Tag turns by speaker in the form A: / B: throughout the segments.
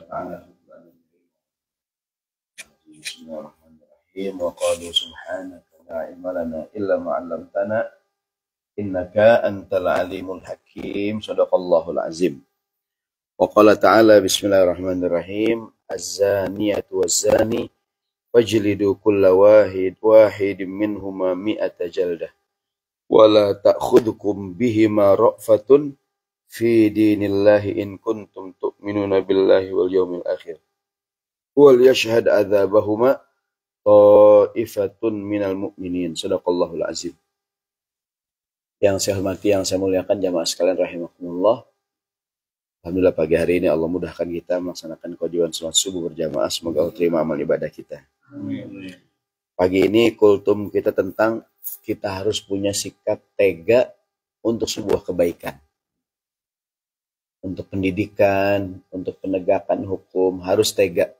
A: تعالى بسم الله الرحمن الرحيم وقالوا سبحانك لا علم لنا إلا ما علمتنا إنك أنت العليم الحكيم صدق الله العظيم وقال تعالى بسم الله الرحمن الرحيم الزانية والزاني فاجلدوا كل واحد منهما 100 جلدة ولا تأخذكم بهما رأفة في دين الله إن كنتم تؤمنون بالله واليوم الآخر وليشهد عذابهما طائفة minal mu'minin. Shadaqallahul azim. Yang saya hormati, yang saya muliakan jamaah sekalian rahimakumullah. Alhamdulillah pagi hari ini Allah mudahkan kita melaksanakan kewajiban sholat subuh berjamaah. Semoga Allah terima amal ibadah kita. Amin. Pagi ini kultum kita tentang kita harus punya sikap tega untuk sebuah kebaikan. Untuk pendidikan, untuk penegakan hukum harus tega.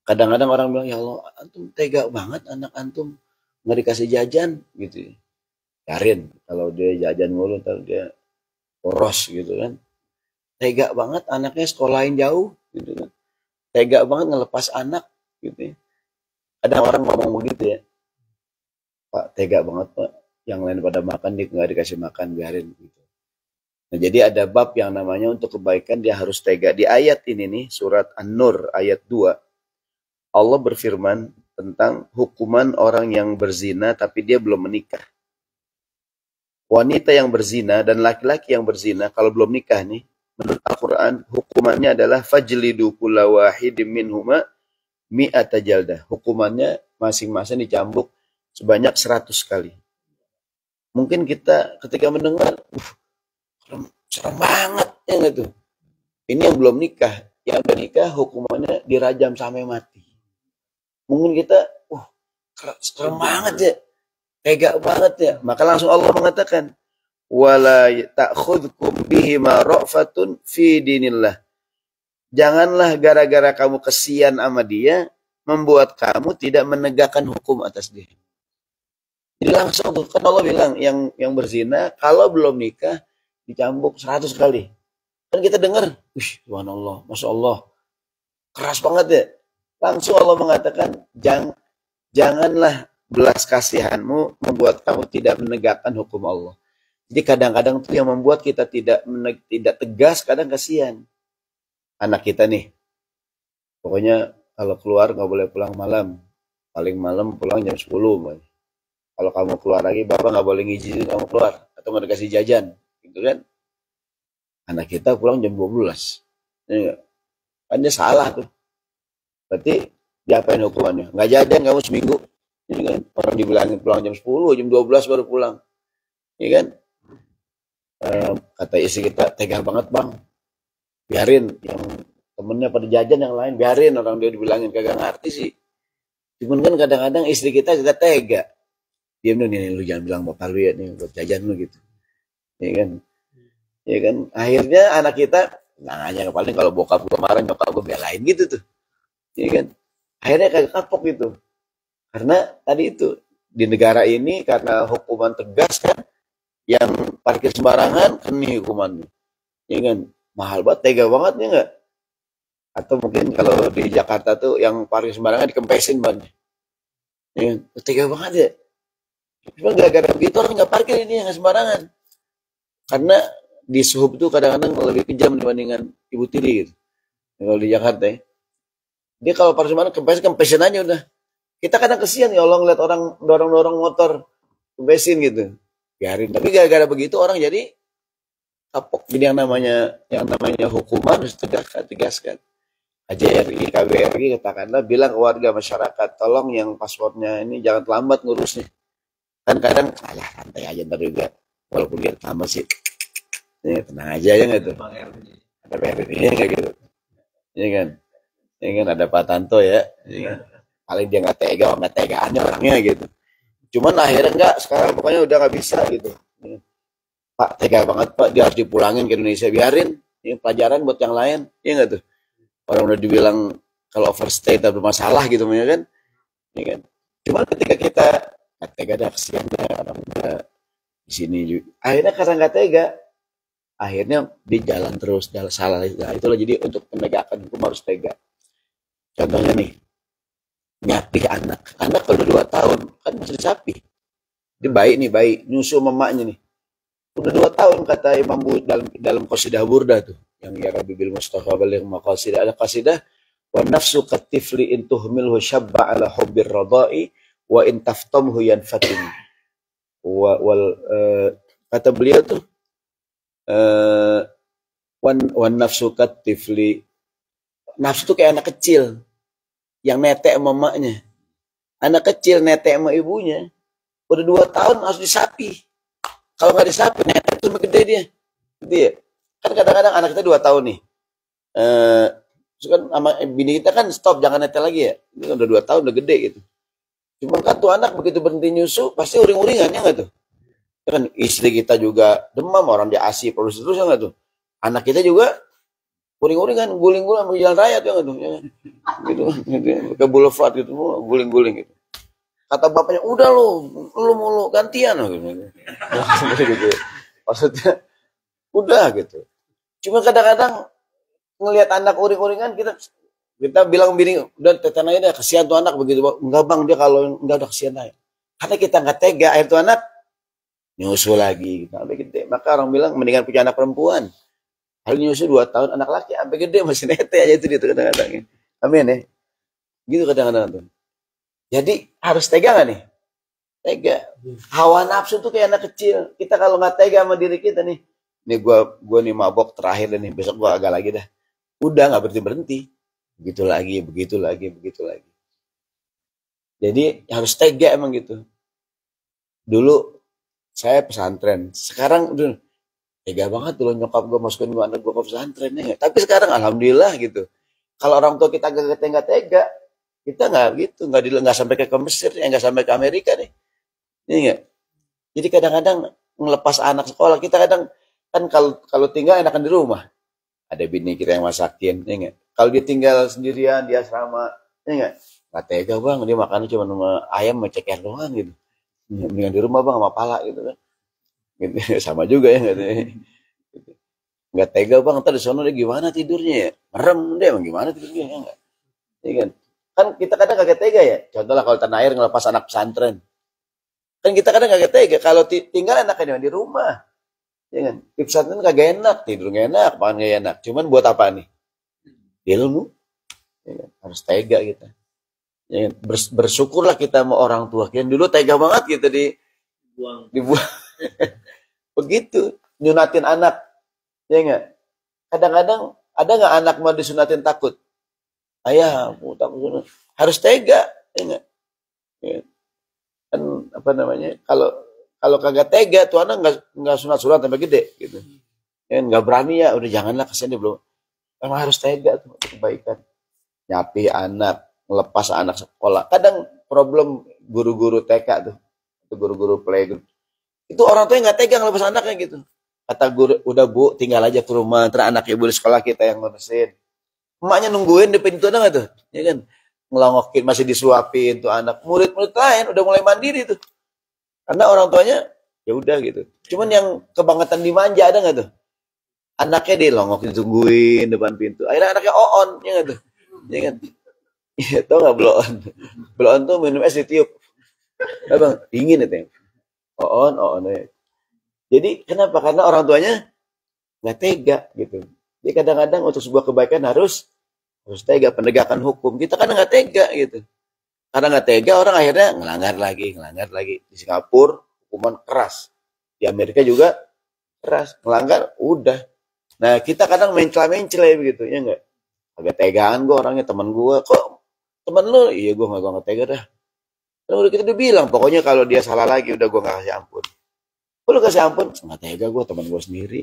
A: Kadang-kadang orang bilang, ya Allah, antum tega banget anak antum nggak dikasih jajan gitu. Biarin kalau dia jajan mulu, ntar dia boros gitu kan. Tega banget anaknya sekolahin jauh gitu kan. Tega banget ngelepas anak gitu. Ada orang ngomong begitu ya, Pak tega banget Pak, yang lain pada makan dia nggak dikasih makan, biarin gitu. Nah, jadi ada bab yang namanya untuk kebaikan dia harus tega. Di ayat ini nih, surat An-Nur ayat 2, Allah berfirman tentang hukuman orang yang berzina tapi dia belum menikah. Wanita yang berzina dan laki-laki yang berzina kalau belum nikah nih, menurut Al-Quran hukumannya adalah fajlidu kulla wahidin minhuma 100 jaldah. Hukumannya masing-masing dicambuk sebanyak 100 kali. Mungkin kita ketika mendengar, serem banget ya nggak tuh? Ini yang belum nikah, yang udah nikah hukumannya dirajam sampai mati. Mungkin kita, serem banget ya, tega banget ya. Maka langsung Allah mengatakan, wala ta'khudhukum bihima ra'fatun fi dinillah. Janganlah gara-gara kamu kesian sama dia membuat kamu tidak menegakkan hukum atas dia. Jadi langsung tuh, kan Allah bilang yang berzina kalau belum nikah dicambuk 100 kali. Kan kita dengar, subhanallah, masya Allah, keras banget ya. Langsung Allah mengatakan, janganlah belas kasihanmu membuat kamu tidak menegakkan hukum Allah. Jadi kadang-kadang itu yang membuat kita tidak tegas, kadang kasihan. Anak kita nih, pokoknya kalau keluar nggak boleh pulang malam. Paling malam pulang jam 10. Kalau kamu keluar lagi, bapak nggak boleh ngizinin kamu keluar. Atau nggak dikasih jajan. Gitu kan. Anak kita pulang jam 12. Ya, kan dia salah tuh. Berarti diapain hukumannya? Nggak jajan kamu seminggu. Ya kan? Orang dibilangin pulang jam 10, jam 12 baru pulang. Ya kan? Kata istri kita, tega banget bang. Biarin yang temennya pada jajan yang lain, biarin, orang dia dibilangin kagak ngerti sih. Cuman kan kadang-kadang istri kita tega. Diam dong nih, lu jangan bilang bapak lu ya nih buat jajan lu gitu. Ya kan? Ya kan? Akhirnya anak kita aja paling kalau bokap gue marah, nyokap gue belain gitu tuh. Ya kan? Akhirnya kagak kapok gitu. Karena tadi itu di negara ini karena hukuman tegas kan, yang parkir sembarangan kena hukumannya. Ya kan? Mahal banget, tega banget ya enggak? Atau mungkin kalau di Jakarta tuh yang parkir sembarangan dikempesin bannya. Ya kan? Tega banget ya. Cuma gara-gara begitu orang nggak parkir ini yang sembarangan. Karena di Suhub tuh kadang-kadang lebih kejam dibandingkan Ibu Tiri gitu. Kalau di Jakarta ya. Dia kalau parkir sembarangan kempesin aja udah. Kita kadang kesian ya Allah ngeliat orang dorong-dorong motor kempesin gitu. Biarin. Tapi gara-gara begitu orang jadi kapok. Jadi yang namanya hukuman harus tegaskan. KJRI, KBRI katakanlah bilang ke warga masyarakat, tolong yang paspornya ini jangan terlambat ngurusnya. Kan kadang santai aja ntar juga, walaupun dia terlambat sih, ya, tenang aja ya nggak tuh. Ada PRD-nya kayak gitu, ya kan ada Pak Tanto ya, kan? Paling dia nggak tegaannya orangnya gitu. Cuman akhirnya nggak, sekarang pokoknya udah nggak bisa gitu. Pak tega banget Pak, dia harus dipulangin ke Indonesia, biarin, ini pelajaran buat yang lain, ya nggak tuh. Orang udah dibilang kalau overstay tak bermasalah gitu ya kan. Ya kan. Cuma ketika kita nggak tega dah, kesian dah orang udah di sini juga. Akhirnya karena nggak tega, akhirnya di jalan terus, jalan salah. Nah, itulah jadi untuk penegakan hukum harus tegak. Contohnya nih, nyapih anak kalau 2 tahun kan masih sapi. Dia baik nih, baik nyusu mamanya nih. Udah 2 tahun kata Imam dalam qasidah Burda tuh, yang ya Rabbi bil Mustafa baligh maqasidah, ada qasidah wa nafsu katifli in tuhmilhu syabba ala hubbir radai wa in taftamhu yanfatin. Kata beliau tuh wan nafsu katifli, nafsu tuh kayak anak kecil yang netek sama mamanya. Anak kecil netek sama ibunya, udah 2 tahun harus disapi. Kalau nggak disapi, netek tuh gede dia. Gitu ya. Kan kadang-kadang anak kita 2 tahun nih. Kan sama bini kita kan stop, jangan netek lagi ya. Ini udah 2 tahun, udah gede gitu. Cuma kan tuh anak begitu berhenti nyusu, pasti uring-uringan, ya nggak tuh? Kan istri kita juga demam, orang dia ASI, produksi terus, ya nggak tuh? Anak kita juga guling-gulingan, guling-guling sama jalan raya tuh, gitu, ya. Gitu, ke boulevard gitu, guling-guling gitu. Kata bapaknya, udah lu mulu gantian gitu. Gitu. Maksudnya, udah gitu. Cuma kadang-kadang ngelihat anak uring-uringan kita bilang bini, udah tetan aja deh, kasihan tuh anak begitu. Enggak bang, dia kalau enggak udah kasihan aja. Karena kita nggak tega, akhir tuh anak nyusu lagi, gitu. Sampai gede. Maka orang bilang mendingan punya anak perempuan. Hal nyusu 2 tahun, anak laki sampai gede masih nete aja itu dia kadang-kadang. Amin ya. Gitu kadang-kadang tuh. Jadi harus tega nggak nih? Tega. Hawa nafsu tuh kayak anak kecil. Kita kalau nggak tega sama diri kita nih gua nih mabok terakhir nih, besok gua agak lagi dah. Udah nggak berhenti. Begitu lagi. Jadi harus tega emang gitu. Dulu saya pesantren, sekarang udah tega banget dulu nyokap gue masukin gue anak gue ke pesantren ya. Tapi sekarang alhamdulillah gitu. Kalau orang tua kita gak tega, kita nggak gitu, nggak sampai ke Mesir, nggak sampai ke Amerika nih. Ini nggak. Jadi kadang-kadang ngelepas anak sekolah, kita kadang kan kalau tinggal enakan di rumah. Ada bini kita yang masakin, ya nggak. Kalau dia tinggal sendirian, dia asrama, ya nggak. Nggak tega bang, dia makannya cuma sama ayam, sama ceker doang gitu. Mendingan di rumah bang sama pala gitu kan. Gitu. Sama juga ya gitu. Nggak tega bang, ntar di sono dia gimana tidurnya ya, merem deh emang gimana tidurnya ya nggak. Ya kan kita kadang kagak tega ya. Contohnya kalau tanah air ngelepas anak pesantren, kan kita kadang kagak tega kalau tinggal anaknya di rumah, ya kan. Di pesantren kagak enak, tidur nggak enak, makan nggak enak. Cuman buat apa nih? Ilmu, ya kan? Harus tega kita. Ya kan? Bersyukurlah kita sama orang tua. Yang dulu tega banget kita dibuang. Begitu nyunatin anak, ya nggak. Kadang-kadang ada nggak anak mau disunatin takut? Ayah, aku takut. Harus tega, ya nggak. Ya. Kan apa namanya? Kalau kagak tega tuh anak nggak sunat sampai gede, gitu. Ya nggak berani ya, udah janganlah kasihan dia belum. Emang harus tega tuh untuk kebaikan. Nyapi anak, ngelepas anak sekolah. Kadang problem guru-guru TK tuh, itu guru-guru playgroup. Itu orang tua nggak tega ngelepas anaknya gitu. Kata guru, udah bu, tinggal aja ke rumah, ntar anak ibu di sekolah kita yang ngurusin. Emaknya nungguin di pintu ada nggak tuh, ya kan? Ngelongokin, masih disuapin tuh anak. Murid-murid lain udah mulai mandiri tuh. Karena orang tuanya ya udah gitu. Cuman yang kebangetan dimanja ada nggak tuh? Anaknya dilongok ditungguin depan pintu. Akhirnya anaknya on, ya nggak tuh? Ya kan? Iya, tau nggak bloon? Bloon tuh minum es ditiup. Abang, dingin itu. On. Ya. Jadi kenapa? Karena orang tuanya nggak tega gitu. Jadi kadang-kadang untuk sebuah kebaikan harus tega, penegakan hukum. Kita kadang nggak tega gitu. Karena nggak tega, orang akhirnya ngelanggar lagi. Di Singapura hukuman keras. Di Amerika juga keras. Ngelanggar, udah. Nah kita kadang mencela begitu, ya nggak? Agak tegaan gue orangnya, teman gue. Kok teman lu? Iya gue nggak tega dah. Karena udah kita udah bilang, pokoknya kalau dia salah lagi, udah gue nggak kasih ampun. Lu kasih ampun, nggak tega gue, teman gue sendiri.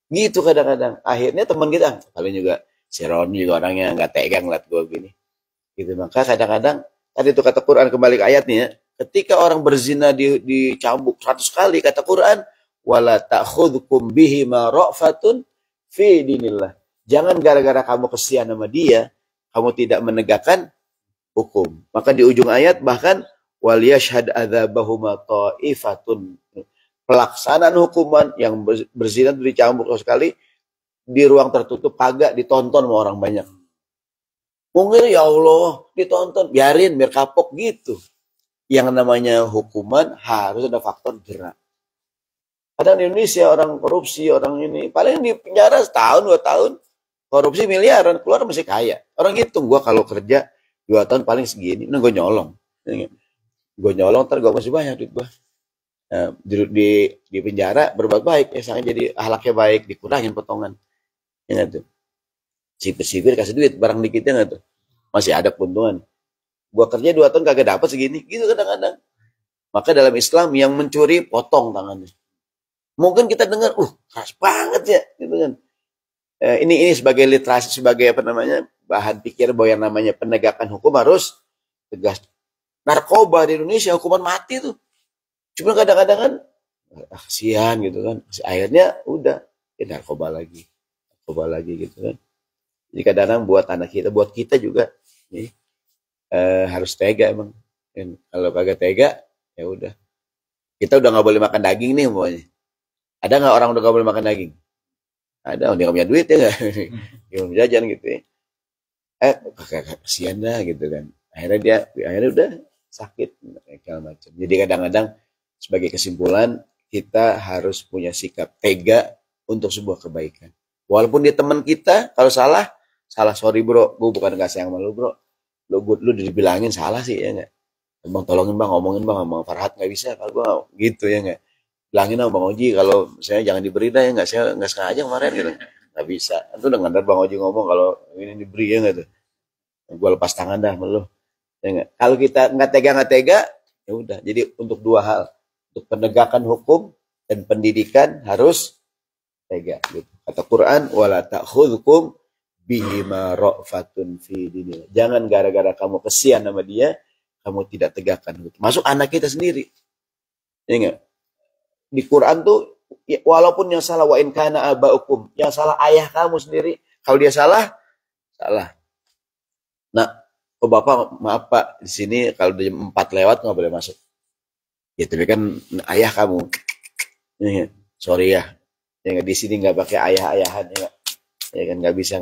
A: Gitu kadang-kadang. Akhirnya teman kita, kalian juga, si Roni juga orangnya nggak tega ngeliat gue gini. Gitu. Maka kadang-kadang, tadi itu kata Quran, kembali ke ayatnya ya, ketika orang berzina dicambuk 100 kali, kata Quran, wala ta'khudhukum bihi ma ra'fatun fi dinillah. Jangan gara-gara kamu kesian sama dia, kamu tidak menegakkan hukum. Maka di ujung ayat bahkan wal yashhad adzabahuma ta'ifatun pelaksanaan hukuman yang berzina itu dicambuk sekali di ruang tertutup, kagak ditonton sama orang banyak. Mungkin ya Allah ditonton, biarin biar kapok gitu. Yang namanya hukuman harus ada faktor jerak. Kadang di Indonesia orang korupsi, orang ini paling di penjara setahun 2 tahun, korupsi miliaran, keluar masih kaya. Orang hitung, gua kalau kerja 2 tahun paling segini, nah gue nyolong. Gue nyolong, ntar gue masih banyak duit gue. Nah, di penjara berbuat baik, ya sangat jadi akhlaknya baik, dikurangin potongan. Ya nggak tuh? Sipir kasih duit, barang dikitnya nggak tuh? Masih ada keuntungan. Gue kerja 2 tahun kagak dapat segini, gitu kadang-kadang. Maka dalam Islam yang mencuri potong tangannya. Mungkin kita dengar, keras banget ya, gitu kan. Ini sebagai literasi, sebagai apa namanya, bahan pikir bahwa yang namanya penegakan hukum harus tegas. Narkoba di Indonesia hukuman mati tuh. Cuma kadang-kadang kan, kasihan gitu kan. Akhirnya udah, narkoba lagi gitu kan. Jadi kadang-kadang buat anak kita, buat kita juga, harus tega emang. Dan kalau kagak tega, ya udah. Kita udah nggak boleh makan daging nih pokoknya. Ada nggak orang udah gak boleh makan daging? Ada, dia nggak punya duit ya nggak? Dia mau jajan gitu ya. Kasihan dah gitu kan. Akhirnya udah sakit segala macam. Jadi kadang-kadang sebagai kesimpulan kita harus punya sikap tega untuk sebuah kebaikan. Walaupun dia teman kita, kalau salah sorry bro, gue bukan gak sayang sama lu bro. Lu dibilangin salah sih ya nggak? Bang tolongin bang, ngomongin bang, Bang Farhat nggak bisa kalau gue gitu ya nggak? Bilangin sama Bang Oji kalau saya jangan diberi dah ya nggak, saya nggak sengaja kemarin gitu, nggak bisa. Itu udah ngandar Bang Oji ngomong kalau ini diberi ya nggak tuh, gue lepas tangan dah sama lu ya nggak. Kalau kita nggak tega ya udah. Jadi untuk 2 hal, untuk penegakan hukum dan pendidikan harus tega gitu. Kata Quran, wala ta'khudhukum bihima ra'fatun fi dinillah. Jangan gara-gara kamu kesian sama dia kamu tidak tegakkan hukum. Masuk anak kita sendiri ya nggak. Di Quran tuh ya, walaupun yang salah wa in kana abaukum, yang salah ayah kamu sendiri, kalau dia salah. Nah, bapak maaf pak, di sini kalau jam 4 lewat nggak boleh masuk. Ya tapi kan ayah kamu, ya, sorry ya nggak, di sini nggak pakai ayah-ayahan ya kan, nggak bisa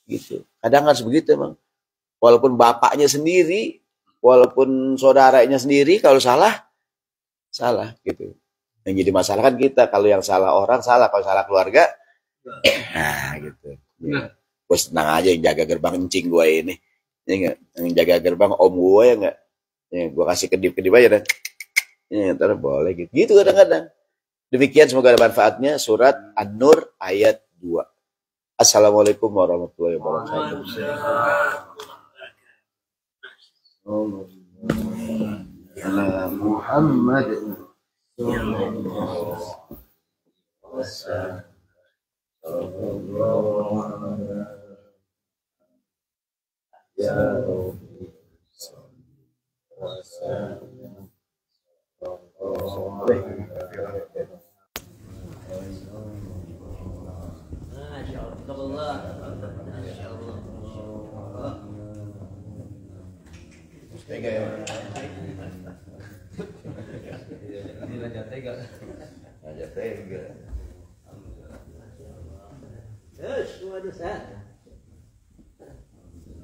A: gitu. Kadang harus begitu emang. Walaupun bapaknya sendiri, walaupun saudaranya sendiri, kalau salah gitu. Yang jadi masalah kan kita, kalau yang salah orang salah, kalau salah keluarga, nah gitu. Ya. Gue senang aja yang jaga gerbang encing gue ini, ya enggak? Yang jaga gerbang om gue ya enggak? Ya, gue kasih kedip-kedip aja dan, ya ntar boleh gitu. Gitu kadang-kadang. Demikian, semoga ada manfaatnya. Surat An-Nur ayat 2. Assalamualaikum warahmatullahi wabarakatuh. Muhammad.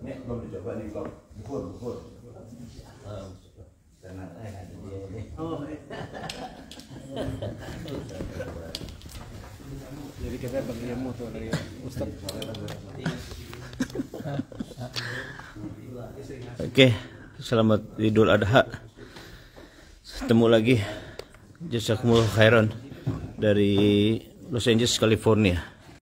A: Ini belum dicoba nih, belum. Bukur. Jadi kita bagi ilmu tuh dari Ustaz.
B: Oke, selamat Idul Adha. Ketemu lagi. Jazakumullah khairan dari Los Angeles, California.